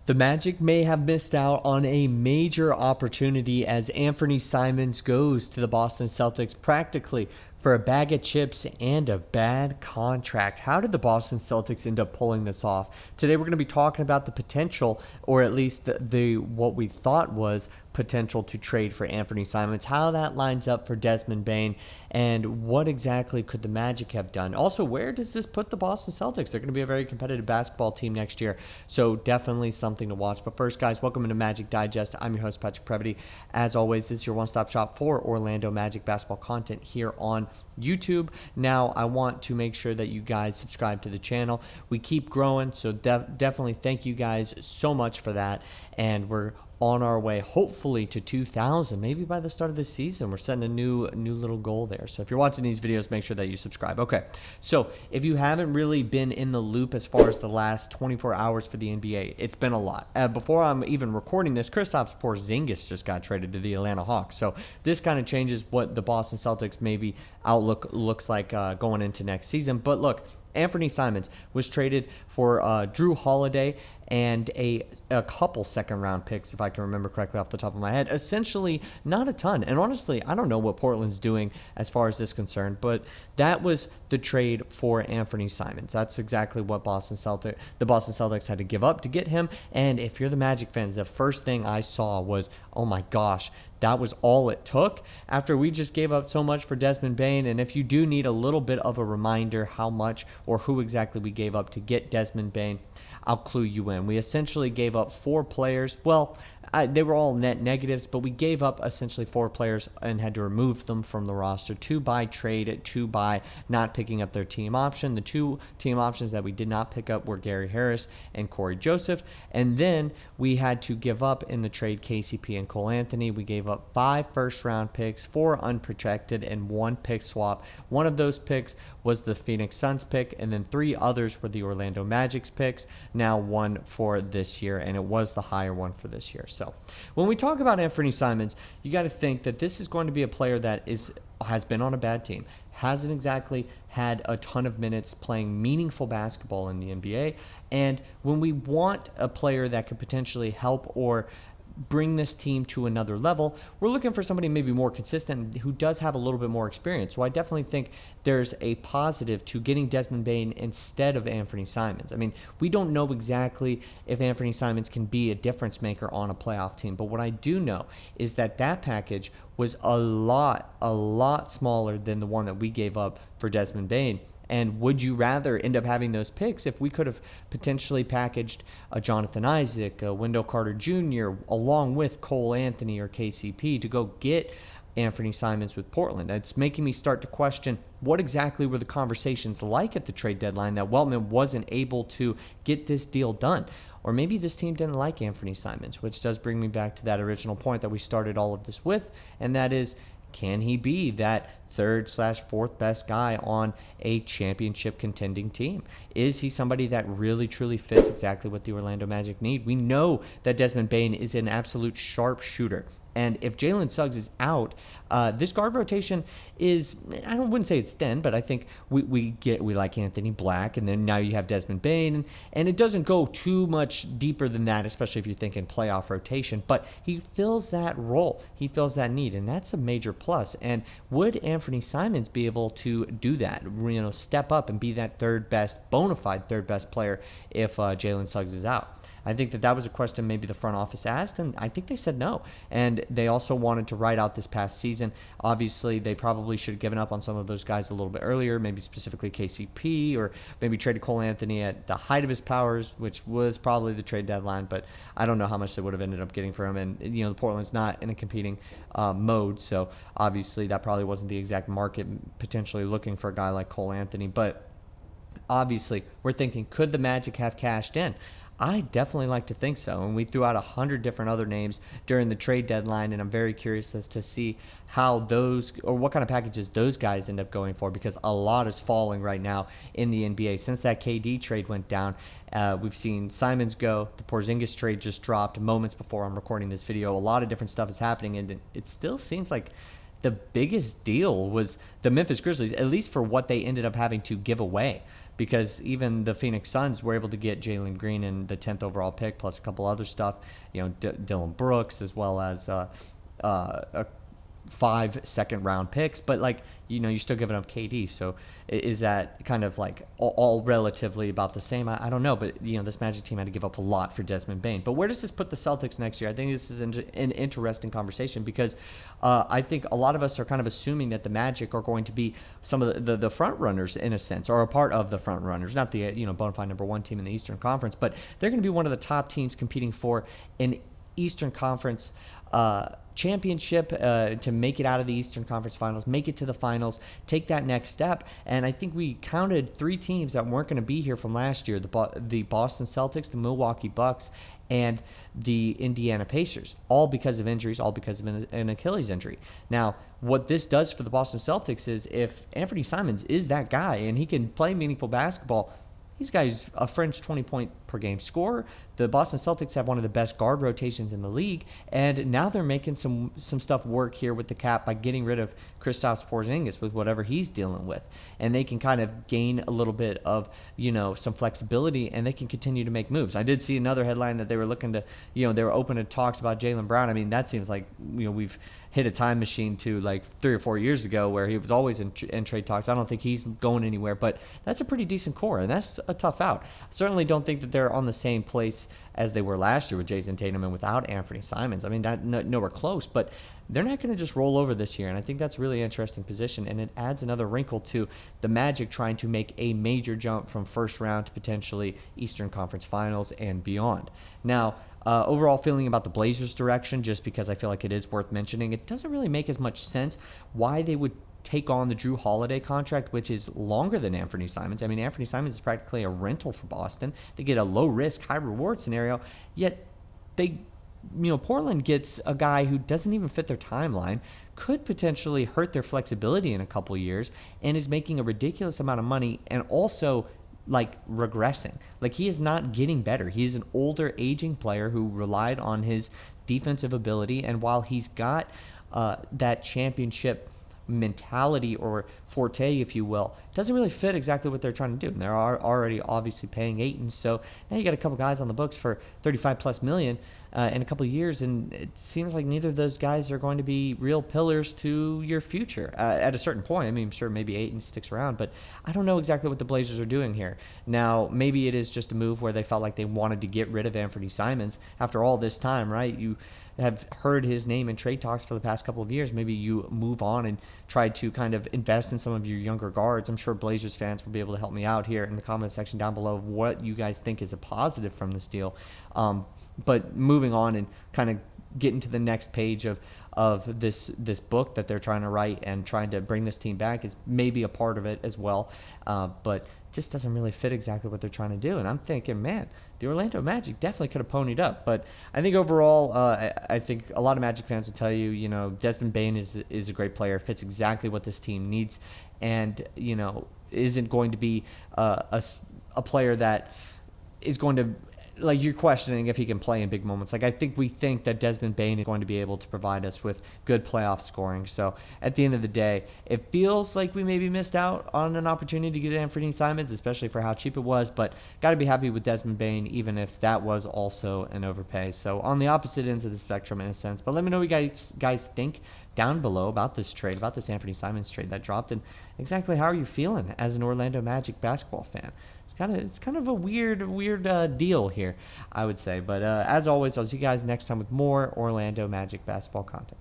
The Magic may have missed out on a major opportunity as Anfernee Simons goes to the Boston Celtics practically for a bag of chips and a bad contract. How did the Boston Celtics end up pulling this off? Today we're going to be talking about the potential, or at least the what we thought was potential to trade for Anfernee Simons, how that lines up for Desmond Bane, and what exactly could the Magic have done. Also, where does this put the Boston Celtics? They're going to be a very competitive basketball team next year, so definitely something to watch. But first, guys, welcome into Magic Digest. I'm your host, Patrick Previty. As always, this is your one-stop shop for Orlando Magic basketball content here on YouTube. Now, I want to make sure that you guys subscribe to the channel. We keep growing, so definitely thank you guys so much for that, and we're on our way hopefully to 2,000 maybe by the start of this season. We're setting a new little goal there, so if you're watching these videos, make sure that you subscribe. Okay, so if you haven't really been in the loop as far as the last 24 hours for the NBA, it's been a lot. Before I'm even recording this, Kristaps Porzingis just got traded to the Atlanta Hawks, so this kind of changes what the Boston Celtics maybe outlook looks like going into next season. But look, Anfernee Simons was traded for Jrue Holiday and a couple second-round picks, if I can remember correctly off the top of my head. Essentially, not a ton. And honestly, I don't know what Portland's doing as far as this is concerned, but that was the trade for Anfernee Simons. That's exactly what the Boston Celtics had to give up to get him. And if you're the Magic fans, the first thing I saw was, oh my gosh, that was all it took after we just gave up so much for Desmond Bane. And if you do need a little bit of a reminder how much or who exactly we gave up to get Desmond Bane, I'll clue you in. We essentially gave up 4 players. Well, they were all net negatives, but we gave up essentially 4 players and had to remove them from the roster. 2 by trade, 2 by not picking up their team option. The 2 team options that we did not pick up were Gary Harris and Corey Joseph. And then we had to give up in the trade KCP and Cole Anthony. We gave up 5 first-round picks, 4 unprotected, and 1 pick swap. One of those picks was the Phoenix Suns pick, and then 3 others were the Orlando Magic's picks, now 1 for this year, and it was the higher one for this year. So when we talk about Anfernee Simons, you got to think that this is going to be a player that has been on a bad team, hasn't exactly had a ton of minutes playing meaningful basketball in the NBA, and when we want a player that could potentially help or bring this team to another level, we're looking for somebody maybe more consistent who does have a little bit more experience. So I definitely think there's a positive to getting Desmond Bane instead of Anfernee Simons. I mean, we don't know exactly if Anfernee Simons can be a difference maker on a playoff team, but what I do know is that package was a lot smaller than the one that we gave up for Desmond Bane. And would you rather end up having those picks if we could have potentially packaged a Jonathan Isaac, a Wendell Carter Jr., along with Cole Anthony or KCP to go get Anfernee Simons with Portland? It's making me start to question what exactly were the conversations like at the trade deadline that Weltman wasn't able to get this deal done. Or maybe this team didn't like Anfernee Simons, which does bring me back to that original point that we started all of this with, and that is, can he be that 3rd/4th best guy on a championship contending team? Is he somebody that really truly fits exactly what the Orlando Magic need? We know that Desmond Bane is an absolute sharpshooter. And if Jalen Suggs is out, this guard rotation is, I wouldn't say it's thin, but I think we like Anthony Black, and then now you have Desmond Bane, and it doesn't go too much deeper than that, especially if you're thinking playoff rotation, but he fills that role. He fills that need, and that's a major plus. And would Anfernee Simons be able to do that, step up and be that bona fide third best player if Jalen Suggs is out? I think that was a question maybe the front office asked, and I think they said no. And they also wanted to ride out this past season. Obviously, they probably should have given up on some of those guys a little bit earlier, maybe specifically KCP, or maybe traded Cole Anthony at the height of his powers, which was probably the trade deadline, but I don't know how much they would have ended up getting for him. And, the Portland's not in a competing mode, so obviously that probably wasn't the exact market potentially looking for a guy like Cole Anthony. But obviously, we're thinking, could the Magic have cashed in? I definitely like to think so, and we threw out 100 different other names during the trade deadline, and I'm very curious as to see how those, or what kind of packages those guys end up going for, because a lot is falling right now in the NBA. Since that KD trade went down, we've seen Simons go, the Porzingis trade just dropped moments before I'm recording this video. A lot of different stuff is happening, and it still seems like the biggest deal was the Memphis Grizzlies, at least for what they ended up having to give away. because even the Phoenix Suns were able to get Jalen Green in the 10th overall pick, plus a couple other stuff, Dylan Brooks, as well as a 5 second-round picks, but you're still giving up KD. So is that kind of all relatively about the same? I don't know, but this Magic team had to give up a lot for Desmond Bane. But where does this put the Celtics next year? I think this is an interesting conversation because I think a lot of us are kind of assuming that the Magic are going to be some of the front runners in a sense, or a part of the front runners, not the bona fide number one team in the Eastern Conference, but they're going to be one of the top teams competing for an Eastern Conference championship, to make it out of the Eastern Conference Finals, make it to the finals, take that next step. And I think we counted 3 teams that weren't going to be here from last year: the Boston Celtics, the Milwaukee Bucks, and the Indiana Pacers, all because of injuries, all because of an Achilles injury. Now, what this does for the Boston Celtics is, if Anfernee Simons is that guy and he can play meaningful basketball, these guys a French 20-point per game scorer. The Boston Celtics have one of the best guard rotations in the league, and now they're making some stuff work here with the cap by getting rid of Kristaps Porzingis with whatever he's dealing with, and they can kind of gain a little bit of some flexibility, and they can continue to make moves. I did see another headline that they were looking to they were open to talks about Jaylen Brown. I mean, that seems like we've hit a time machine to 3 or 4 years ago where he was always in trade talks. I don't think he's going anywhere, but that's a pretty decent core, and that's a tough out. I certainly don't think that they're on the same place as they were last year with Jason Tatum and without Anfernee Simons. I mean, nowhere close, but they're not going to just roll over this year, and I think that's a really interesting position, and it adds another wrinkle to the Magic trying to make a major jump from first round to potentially Eastern Conference Finals and beyond. Now, overall feeling about the Blazers' direction, just because I feel like it is worth mentioning, it doesn't really make as much sense why they would take on the Drew Holiday contract, which is longer than Anfernee Simons. I mean, Anfernee Simons is practically a rental for Boston. They get a low-risk, high-reward scenario, yet Portland gets a guy who doesn't even fit their timeline, could potentially hurt their flexibility in a couple years, and is making a ridiculous amount of money, and also regressing. He is not getting better. He is an older, aging player who relied on his defensive ability, and while he's got that championship mentality or forte, if you will, doesn't really fit exactly what they're trying to do. And they're already obviously paying Ayton, so now you got a couple guys on the books for $35+ million in a couple of years, and it seems like neither of those guys are going to be real pillars to your future at a certain point. I mean, sure, maybe Ayton sticks around, but I don't know exactly what the Blazers are doing here. Now, maybe it is just a move where they felt like they wanted to get rid of Anfernee Simons after all this time, right? You have heard his name in trade talks for the past couple of years. Maybe you move on and try to kind of invest in some of your younger guards. I'm sure Blazers fans will be able to help me out here in the comment section down below of what you guys think is a positive from this deal. But moving on and kind of getting to the next page of this book that they're trying to write and trying to bring this team back is maybe a part of it as well. But just doesn't really fit exactly what they're trying to do. And I'm thinking, man, the Orlando Magic definitely could have ponied up. But I think overall, I think a lot of Magic fans will tell you, Desmond Bane is a great player, fits exactly what this team needs, and, isn't going to be a player that is going to, you're questioning if he can play in big moments. I think we think that Desmond Bane is going to be able to provide us with good playoff scoring. So at the end of the day, it feels like we maybe missed out on an opportunity to get Anfernee Simons, especially for how cheap it was, but got to be happy with Desmond Bane, even if that was also an overpay. So on the opposite ends of the spectrum in a sense. But let me know what you guys think down below about this trade, about this Anfernee Simons trade that dropped, and exactly how are you feeling as an Orlando Magic basketball fan. It's kind of a weird deal here, I would say. But as always, I'll see you guys next time with more Orlando Magic basketball content.